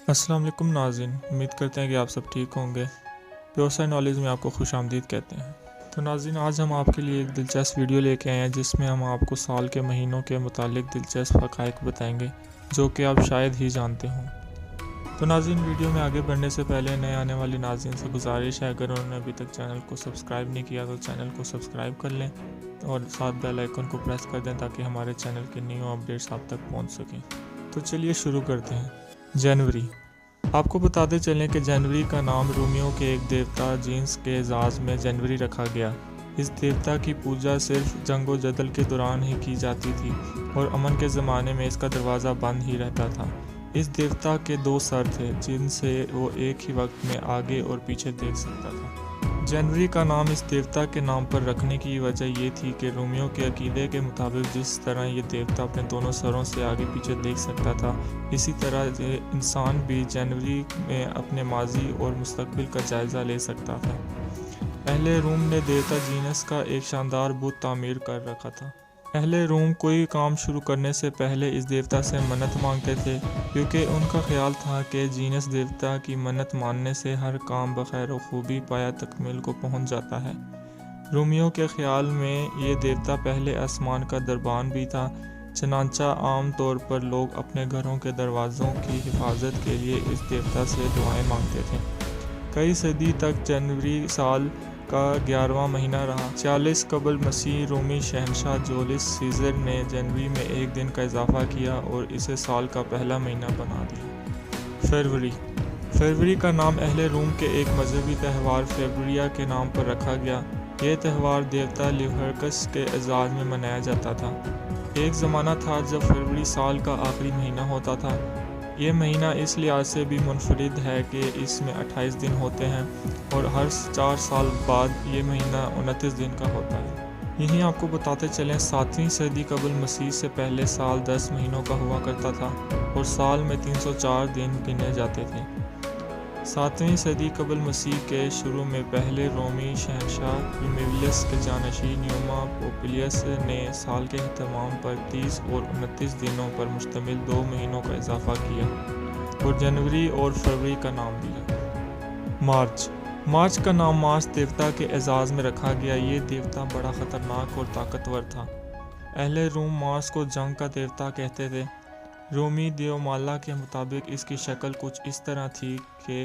السلام علیکم ناظرین، امید کرتے ہیں کہ آپ سب ٹھیک ہوں گے۔ پیور سائنس نالج میں آپ کو خوش آمدید کہتے ہیں۔ تو ناظرین، آج ہم آپ کے لیے ایک دلچسپ ویڈیو لے کے آئے ہیں جس میں ہم آپ کو سال کے مہینوں کے متعلق دلچسپ حقائق بتائیں گے جو کہ آپ شاید ہی جانتے ہوں۔ تو ناظرین، ویڈیو میں آگے بڑھنے سے پہلے نئے آنے والی ناظرین سے گزارش ہے، اگر انہوں نے ابھی تک چینل کو سبسکرائب نہیں کیا تو چینل کو سبسکرائب کر لیں اور ساتھ بیل آئیکن کو پریس کر دیں تاکہ ہمارے چینل کے نیو اپڈیٹس آپ تک پہنچ سکیں۔ تو چلیے شروع کرتے ہیں۔ جنوری۔ آپ کو بتاتے چلیں کہ جنوری کا نام رومیوں کے ایک دیوتا جینس کے اعزاز میں جنوری رکھا گیا۔ اس دیوتا کی پوجا صرف جنگ و جدل کے دوران ہی کی جاتی تھی اور امن کے زمانے میں اس کا دروازہ بند ہی رہتا تھا۔ اس دیوتا کے 2 سر تھے جن سے وہ ایک ہی وقت میں آگے اور پیچھے دیکھ سکتا تھا۔ جنوری کا نام اس دیوتا کے نام پر رکھنے کی وجہ یہ تھی کہ رومیوں کے عقیدے کے مطابق جس طرح یہ دیوتا اپنے دونوں سروں سے آگے پیچھے دیکھ سکتا تھا، اسی طرح انسان بھی جنوری میں اپنے ماضی اور مستقبل کا جائزہ لے سکتا تھا۔ اہل روم نے دیوتا جینس کا ایک شاندار بت تعمیر کر رکھا تھا۔ اہل روم کوئی کام شروع کرنے سے پہلے اس دیوتا سے منت مانگتے تھے، کیونکہ ان کا خیال تھا کہ جینس دیوتا کی منت ماننے سے ہر کام بخیر و خوبی پایا تکمیل کو پہنچ جاتا ہے۔ رومیوں کے خیال میں یہ دیوتا پہلے آسمان کا دربان بھی تھا، چنانچہ عام طور پر لوگ اپنے گھروں کے دروازوں کی حفاظت کے لیے اس دیوتا سے دعائیں مانگتے تھے۔ کئی صدی تک جنوری سال کا 11واں مہینہ رہا۔ 46 قبل مسیح رومی شہنشاہ جولیس سیزر نے جنوری میں ایک دن کا اضافہ کیا اور اسے سال کا پہلا مہینہ بنا دیا۔ فروری۔ فروری کا نام اہل روم کے ایک مذہبی تہوار فیبریا کے نام پر رکھا گیا۔ یہ تہوار دیوتا لیوہرکس کے اعزاز میں منایا جاتا تھا۔ ایک زمانہ تھا جب فروری سال کا آخری مہینہ ہوتا تھا۔ یہ مہینہ اس لحاظ سے بھی منفرد ہے کہ اس میں 28 دن ہوتے ہیں اور ہر 4 سال بعد یہ مہینہ 29 دن کا ہوتا ہے۔ یہیں آپ کو بتاتے چلیں 7ویں صدی قبل مسیح سے پہلے سال 10 مہینوں کا ہوا کرتا تھا اور سال میں 304 دن گنے جاتے تھے۔ 7ویں صدی قبل مسیح کے شروع میں پہلے رومی شہنشاہ یومیلیس کے جانشین نیوما پوپلیس نے سال کے اختتام پر 30 اور 29 دنوں پر مشتمل 2 مہینوں کا اضافہ کیا اور جنوری اور فروری کا نام دیا۔ مارچ۔ مارچ کا نام مارس دیوتا کے اعزاز میں رکھا گیا۔ یہ دیوتا بڑا خطرناک اور طاقتور تھا۔ اہل روم مارس کو جنگ کا دیوتا کہتے تھے۔ رومی دیومالا کے مطابق اس کی شکل کچھ اس طرح تھی کہ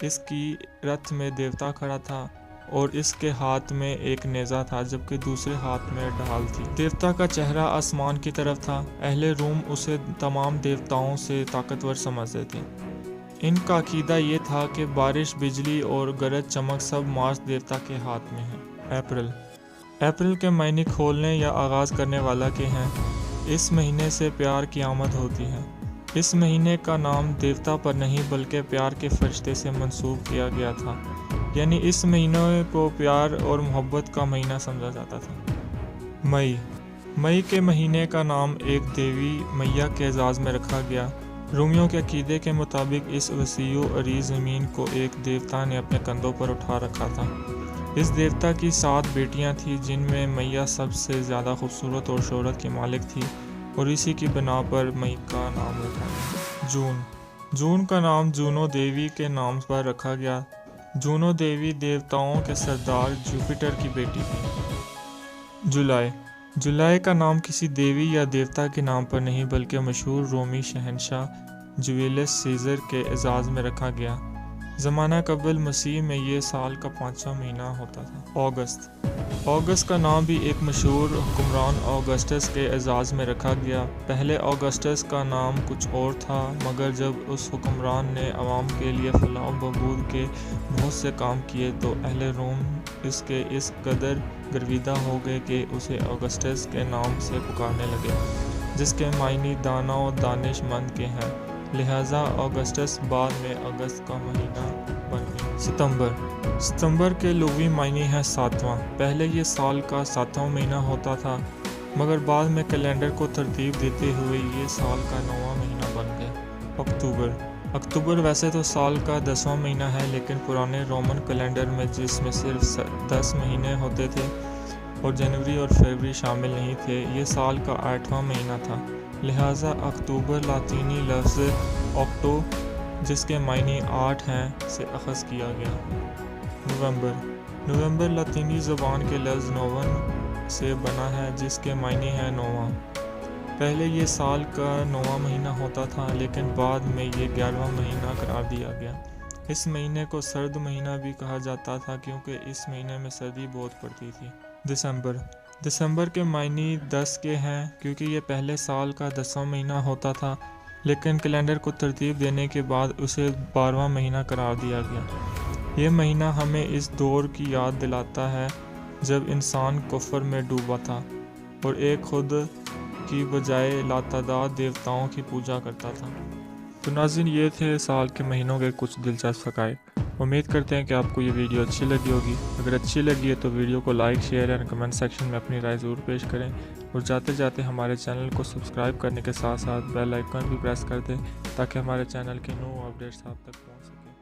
اس کی رتھ میں دیوتا کھڑا تھا اور اس کے ہاتھ میں ایک نیزہ تھا جبکہ دوسرے ہاتھ میں ڈھال تھی۔ دیوتا کا چہرہ آسمان کی طرف تھا۔ اہل روم اسے تمام دیوتاؤں سے طاقتور سمجھتے تھے۔ ان کا عقیدہ یہ تھا کہ بارش، بجلی اور گرج چمک سب مارس دیوتا کے ہاتھ میں ہیں۔ اپریل۔ اپریل کے معنی کھولنے یا آغاز کرنے والا کے ہیں۔ اس مہینے سے پیار کی آمد ہوتی ہے۔ اس مہینے کا نام دیوتا پر نہیں بلکہ پیار کے فرشتے سے منسوب کیا گیا تھا، یعنی اس مہینے کو پیار اور محبت کا مہینہ سمجھا جاتا تھا۔ مئی۔ مئی کے مہینے کا نام ایک دیوی میہ کے اعزاز میں رکھا گیا۔ رومیوں کے عقیدے کے مطابق اس وسیع و عریض زمین کو ایک دیوتا نے اپنے کندھوں پر اٹھا رکھا تھا۔ اس دیوتا کی 7 بیٹیاں تھیں جن میں میہ سب سے زیادہ خوبصورت اور شہرت کی مالک تھی اور اسی کی بنا پر مئی کا نام رکھا گیا۔ جون۔ جون کا نام جونو دیوی کے نام پر رکھا گیا۔ جونو دیوی دیوتاؤں کے سردار جوپیٹر کی بیٹی تھی۔ جولائی۔ جولائی کا نام کسی دیوی یا دیوتا کے نام پر نہیں بلکہ مشہور رومی شہنشاہ جولیس سیزر کے اعزاز میں رکھا گیا۔ زمانہ قبل مسیح میں یہ سال کا 5واں مہینہ ہوتا تھا۔ اگست۔ اگست کا نام بھی ایک مشہور حکمران اوگسٹس کے اعزاز میں رکھا گیا۔ پہلے اوگسٹس کا نام کچھ اور تھا، مگر جب اس حکمران نے عوام کے لیے فلاح و بہبود کے بہت سے کام کیے تو اہل روم اس کے اس قدر گرویدہ ہو گئے کہ اسے اوگسٹس کے نام سے پکارنے لگے، جس کے معنی دانا و دانش مند کے ہیں۔ لہٰذا اگسٹس بعد میں اگست کا مہینہ بن گیا۔ ستمبر۔ ستمبر کے لغوی معنی ہے 7واں۔ پہلے یہ سال کا 7واں مہینہ ہوتا تھا، مگر بعد میں کیلنڈر کو ترتیب دیتے ہوئے یہ سال کا 9واں مہینہ بن گیا۔ اکتوبر۔ اکتوبر ویسے تو سال کا 10واں مہینہ ہے، لیکن پرانے رومن کیلنڈر میں جس میں صرف 10 مہینے ہوتے تھے اور جنوری اور فروری شامل نہیں تھے، یہ سال کا 8واں مہینہ تھا۔ لہٰذا اکتوبر لاطینی لفظ اوکٹو جس کے معنی 8 ہیں سے اخذ کیا گیا۔ نومبر لاطینی زبان کے لفظ نوون سے بنا ہے جس کے معنی ہے نواں۔ پہلے یہ سال کا 9واں مہینہ ہوتا تھا لیکن بعد میں یہ 11واں مہینہ قرار دیا گیا۔ اس مہینے کو سرد مہینہ بھی کہا جاتا تھا کیونکہ اس مہینے میں سردی بہت پڑتی تھی۔ دسمبر کے معنی 10 کے ہیں کیونکہ یہ پہلے سال کا 10واں مہینہ ہوتا تھا لیکن کیلنڈر کو ترتیب دینے کے بعد اسے 12واں مہینہ قرار دیا گیا۔ یہ مہینہ ہمیں اس دور کی یاد دلاتا ہے جب انسان کفر میں ڈوبا تھا اور ایک خود کی بجائے لاتعداد دیوتاؤں کی پوجا کرتا تھا۔ تو ناظرین، یہ تھے سال کے مہینوں کے کچھ دلچسپ حقائق۔ امید کرتے ہیں کہ آپ کو یہ ویڈیو اچھی لگی ہوگی۔ اگر اچھی لگی ہے تو ویڈیو کو لائک، شیئر اور کمنٹ سیکشن میں اپنی رائے ضرور پیش کریں، اور جاتے جاتے ہمارے چینل کو سبسکرائب کرنے کے ساتھ ساتھ بیل آئیکن بھی پریس کر دیں تاکہ ہمارے چینل کے نو اپڈیٹس آپ تک پہنچ سکیں۔